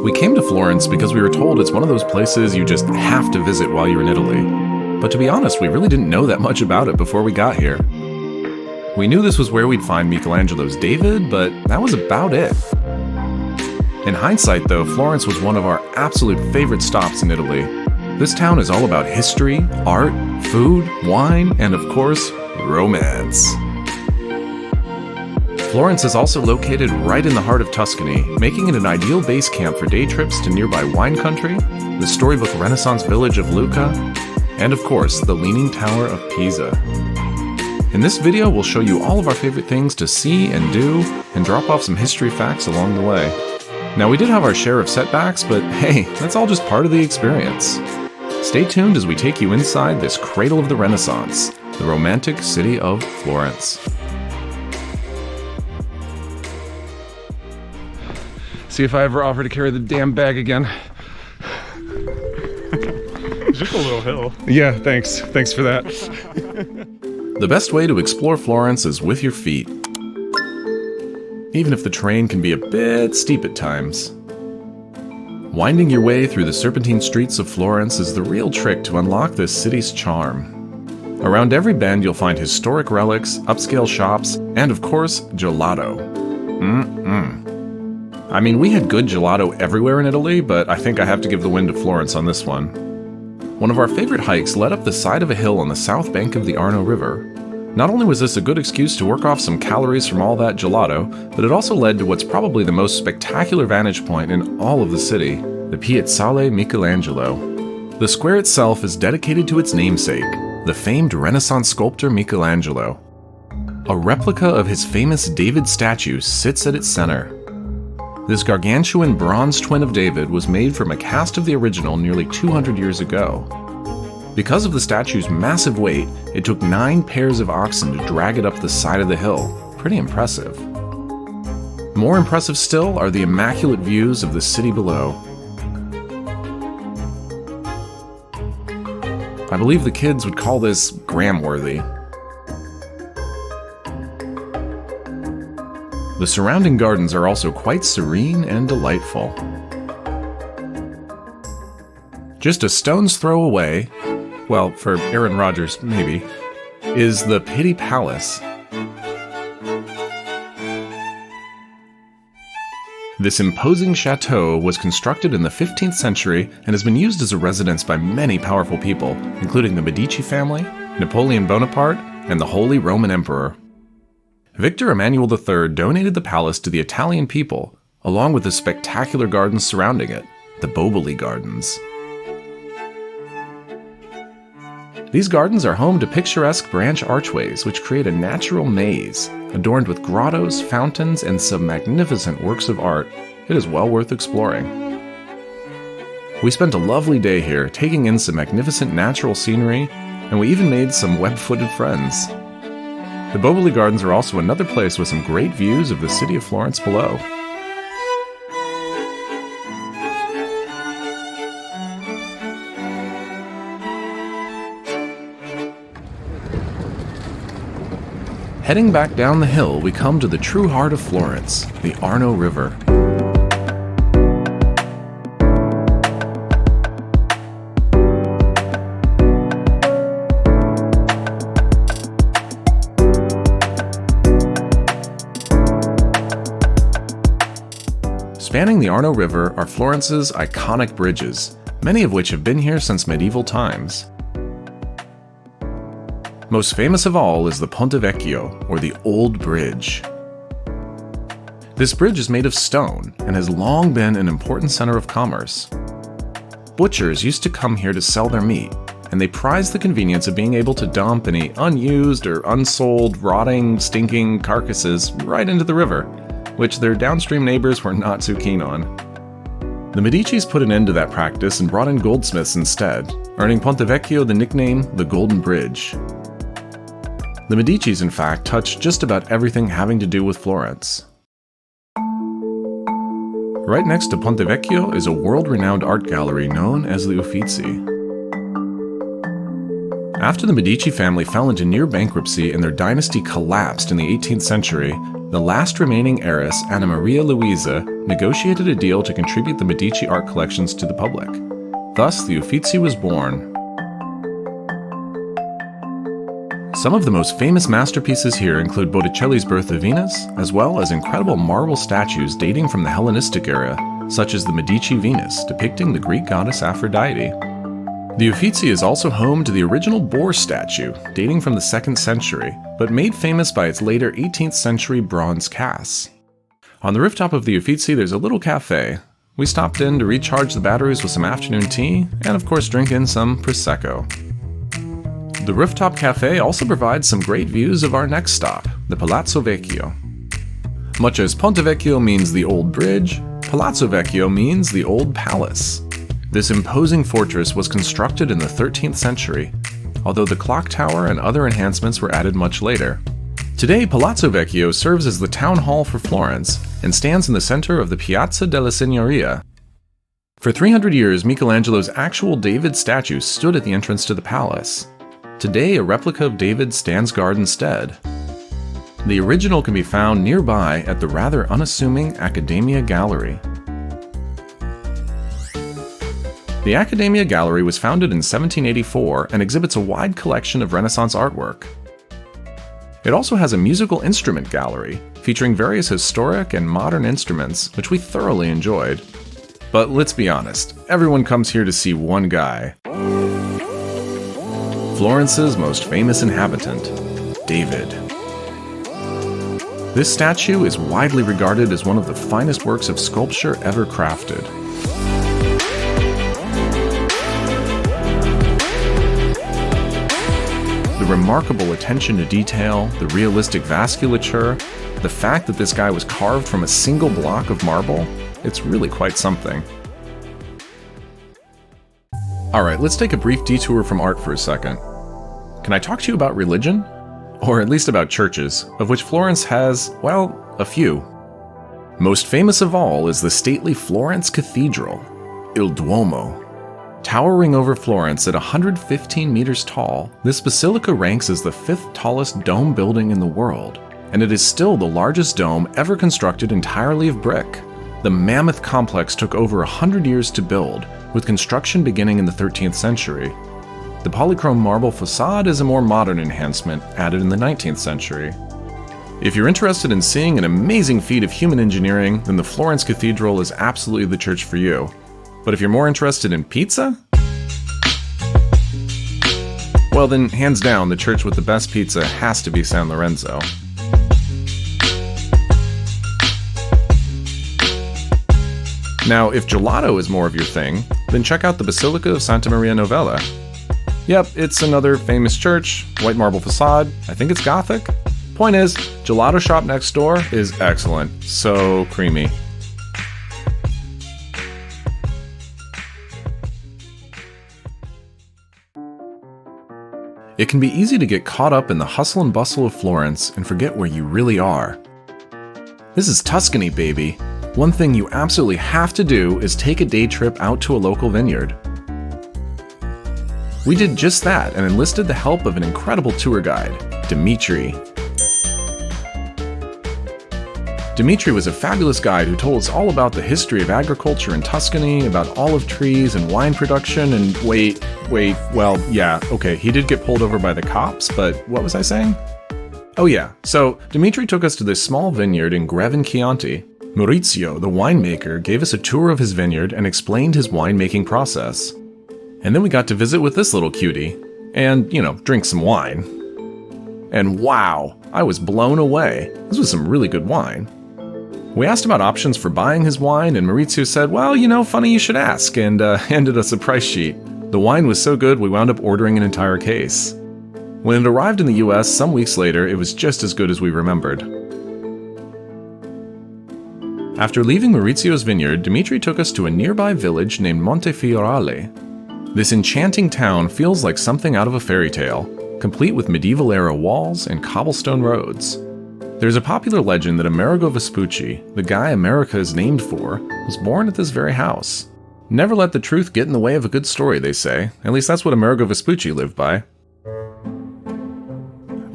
We came to Florence because we were told it's one of those places you just have to visit while you're in Italy. But to be honest, we really didn't know that much about it before we got here. We knew this was where we'd find Michelangelo's David, but that was about it. In hindsight, though, Florence was one of our absolute favorite stops in Italy. This town is all about history, art, food, wine, and of course, romance. Florence is also located right in the heart of Tuscany, making it an ideal base camp for day trips to nearby wine country, the storybook Renaissance village of Lucca, and of course, the Leaning Tower of Pisa. In this video, we'll show you all of our favorite things to see and do, and drop off some history facts along the way. Now, we did have our share of setbacks, but hey, that's all just part of the experience. Stay tuned as we take you inside this cradle of the Renaissance, the romantic city of Florence. See if I ever offer to carry the damn bag again. It's just a little hill. Yeah, thanks. Thanks for that. The best way to explore Florence is with your feet. Even if the terrain can be a bit steep at times. Winding your way through the serpentine streets of Florence is the real trick to unlock this city's charm. Around every bend you'll find historic relics, upscale shops, and of course, gelato. I mean, we had good gelato everywhere in Italy, but I think I have to give the win to Florence on this one. One of our favorite hikes led up the side of a hill on the south bank of the Arno River. Not only was this a good excuse to work off some calories from all that gelato, but it also led to what's probably the most spectacular vantage point in all of the city, the Piazzale Michelangelo. The square itself is dedicated to its namesake, the famed Renaissance sculptor Michelangelo. A replica of his famous David statue sits at its center. This gargantuan bronze twin of David was made from a cast of the original nearly 200 years ago. Because of the statue's massive weight, it took 9 pairs of oxen to drag it up the side of the hill. Pretty impressive. More impressive still are the immaculate views of the city below. I believe the kids would call this gram-worthy. The surrounding gardens are also quite serene and delightful. Just a stone's throw away, well, for Aaron Rodgers, maybe, is the Pitti Palace. This imposing chateau was constructed in the 15th century and has been used as a residence by many powerful people, including the Medici family, Napoleon Bonaparte, and the Holy Roman Emperor. Victor Emmanuel III donated the palace to the Italian people, along with the spectacular gardens surrounding it, the Boboli Gardens. These gardens are home to picturesque branch archways which create a natural maze, adorned with grottos, fountains, and some magnificent works of art. It is well worth exploring. We spent a lovely day here, taking in some magnificent natural scenery, and we even made some web-footed friends. The Boboli Gardens are also another place with some great views of the city of Florence below. Heading back down the hill, we come to the true heart of Florence, the Arno River. Spanning the Arno River are Florence's iconic bridges, many of which have been here since medieval times. Most famous of all is the Ponte Vecchio, or the Old Bridge. This bridge is made of stone and has long been an important center of commerce. Butchers used to come here to sell their meat, and they prized the convenience of being able to dump any unused or unsold, rotting, stinking carcasses right into the river, which their downstream neighbors were not too keen on. The Medicis put an end to that practice and brought in goldsmiths instead, earning Ponte Vecchio the nickname the Golden Bridge. The Medicis, in fact, touched just about everything having to do with Florence. Right next to Ponte Vecchio is a world-renowned art gallery known as the Uffizi. After the Medici family fell into near bankruptcy and their dynasty collapsed in the 18th century, the last remaining heiress, Anna Maria Luisa, negotiated a deal to contribute the Medici art collections to the public. Thus, the Uffizi was born. Some of the most famous masterpieces here include Botticelli's Birth of Venus, as well as incredible marble statues dating from the Hellenistic era, such as the Medici Venus, depicting the Greek goddess Aphrodite. The Uffizi is also home to the original boar statue, dating from the 2nd century, but made famous by its later 18th century bronze casts. On the rooftop of the Uffizi, there's a little cafe. We stopped in to recharge the batteries with some afternoon tea, and of course drink in some Prosecco. The rooftop cafe also provides some great views of our next stop, the Palazzo Vecchio. Much as Ponte Vecchio means the old bridge, Palazzo Vecchio means the old palace. This imposing fortress was constructed in the 13th century, although the clock tower and other enhancements were added much later. Today, Palazzo Vecchio serves as the town hall for Florence and stands in the center of the Piazza della Signoria. For 300 years, Michelangelo's actual David statue stood at the entrance to the palace. Today, a replica of David stands guard instead. The original can be found nearby at the rather unassuming Accademia Gallery. The Accademia Gallery was founded in 1784 and exhibits a wide collection of Renaissance artwork. It also has a musical instrument gallery, featuring various historic and modern instruments, which we thoroughly enjoyed. But let's be honest, everyone comes here to see one guy. Florence's most famous inhabitant, David. This statue is widely regarded as one of the finest works of sculpture ever crafted. The remarkable attention to detail, the realistic vasculature, the fact that this guy was carved from a single block of marble, it's really quite something. Alright, let's take a brief detour from art for a second. Can I talk to you about religion? Or at least about churches, of which Florence has, well, a few. Most famous of all is the stately Florence Cathedral, Il Duomo. Towering over Florence at 115 meters tall, this basilica ranks as the 5th tallest dome building in the world, and it is still the largest dome ever constructed entirely of brick. The mammoth complex took over 100 years to build, with construction beginning in the 13th century. The polychrome marble facade is a more modern enhancement added in the 19th century. If you're interested in seeing an amazing feat of human engineering, then the Florence Cathedral is absolutely the church for you. But if you're more interested in pizza? Well then, hands down, the church with the best pizza has to be San Lorenzo. Now, if gelato is more of your thing, then check out the Basilica of Santa Maria Novella. Yep, it's another famous church, white marble facade, I think it's Gothic. Point is, gelato shop next door is excellent, so creamy. It can be easy to get caught up in the hustle and bustle of Florence and forget where you really are. This is Tuscany, baby. One thing you absolutely have to do is take a day trip out to a local vineyard. We did just that and enlisted the help of an incredible tour guide, Dimitri. Dimitri was a fabulous guide who told us all about the history of agriculture in Tuscany, about olive trees and wine production, and well, yeah, okay, he did get pulled over by the cops, but what was I saying? Oh yeah, so Dimitri took us to this small vineyard in Grevin Chianti. Maurizio, the winemaker, gave us a tour of his vineyard and explained his winemaking process. And then we got to visit with this little cutie, and, drink some wine. And wow, I was blown away. This was some really good wine. We asked about options for buying his wine, and Maurizio said, well, funny you should ask, and handed us a price sheet. The wine was so good we wound up ordering an entire case. When it arrived in the US some weeks later, it was just as good as we remembered. After leaving Maurizio's vineyard, Dimitri took us to a nearby village named Montefioralle. This enchanting town feels like something out of a fairy tale, complete with medieval-era walls and cobblestone roads. There's a popular legend that Amerigo Vespucci, the guy America is named for, was born at this very house. Never let the truth get in the way of a good story, they say. At least that's what Amerigo Vespucci lived by.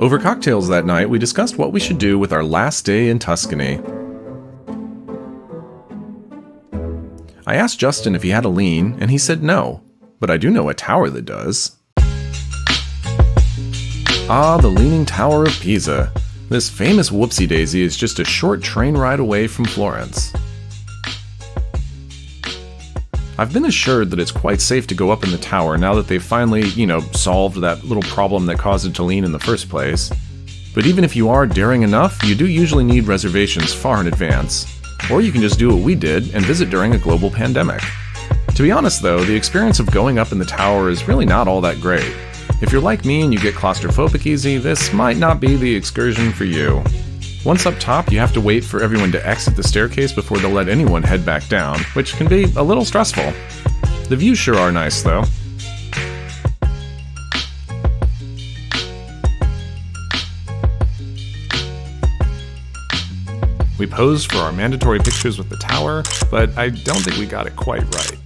Over cocktails that night, we discussed what we should do with our last day in Tuscany. I asked Justin if he had a lean, and he said no, but I do know a tower that does. Ah, the Leaning Tower of Pisa. This famous whoopsie-daisy is just a short train ride away from Florence. I've been assured that it's quite safe to go up in the tower now that they've finally, solved that little problem that caused it to lean in the first place. But even if you are daring enough, you do usually need reservations far in advance. Or you can just do what we did and visit during a global pandemic. To be honest though, the experience of going up in the tower is really not all that great. If you're like me and you get claustrophobic easy, this might not be the excursion for you. Once up top, you have to wait for everyone to exit the staircase before they'll let anyone head back down, which can be a little stressful. The views sure are nice though. We posed for our mandatory pictures with the tower, but I don't think we got it quite right.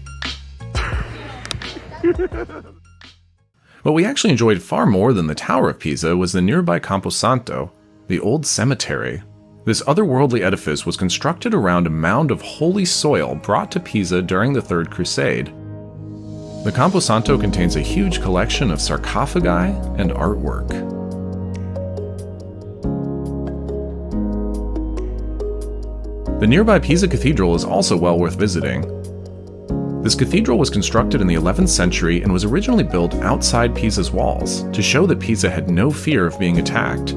What we actually enjoyed far more than the Tower of Pisa was the nearby Camponsanto, the old cemetery. This otherworldly edifice was constructed around a mound of holy soil brought to Pisa during the Third Crusade. The Camponsanto contains a huge collection of sarcophagi and artwork. The nearby Pisa Cathedral is also well worth visiting. This cathedral was constructed in the 11th century and was originally built outside Pisa's walls to show that Pisa had no fear of being attacked.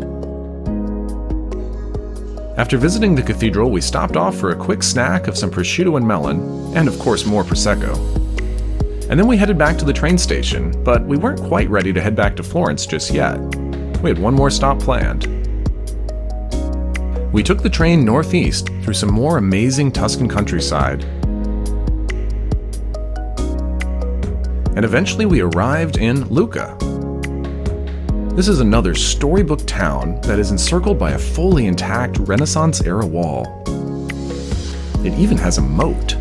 After visiting the cathedral, we stopped off for a quick snack of some prosciutto and melon, and of course more Prosecco. And then we headed back to the train station, but we weren't quite ready to head back to Florence just yet. We had one more stop planned. We took the train northeast through some more amazing Tuscan countryside. And eventually we arrived in Lucca. This is another storybook town that is encircled by a fully intact Renaissance-era wall. It even has a moat.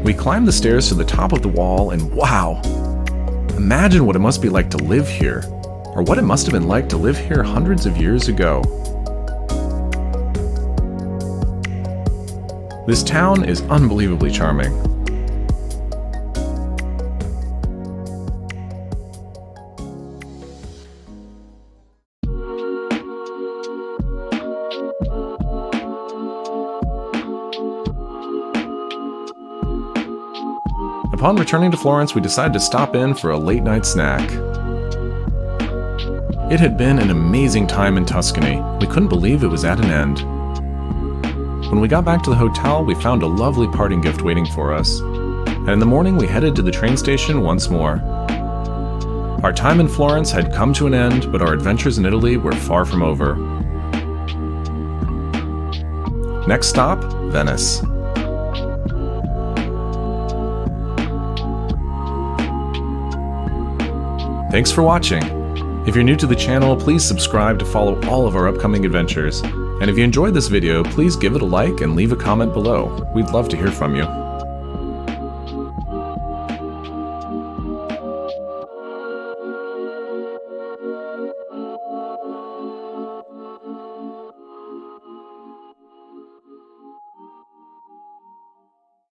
We climbed the stairs to the top of the wall and wow! Imagine what it must be like to live here, or what it must have been like to live here hundreds of years ago. This town is unbelievably charming. Upon returning to Florence, we decided to stop in for a late-night snack. It had been an amazing time in Tuscany. We couldn't believe it was at an end. When we got back to the hotel, we found a lovely parting gift waiting for us. And in the morning, we headed to the train station once more. Our time in Florence had come to an end, but our adventures in Italy were far from over. Next stop, Venice. Thanks for watching. If you're new to the channel, please subscribe to follow all of our upcoming adventures. And if you enjoyed this video, please give it a like and leave a comment below. We'd love to hear from you.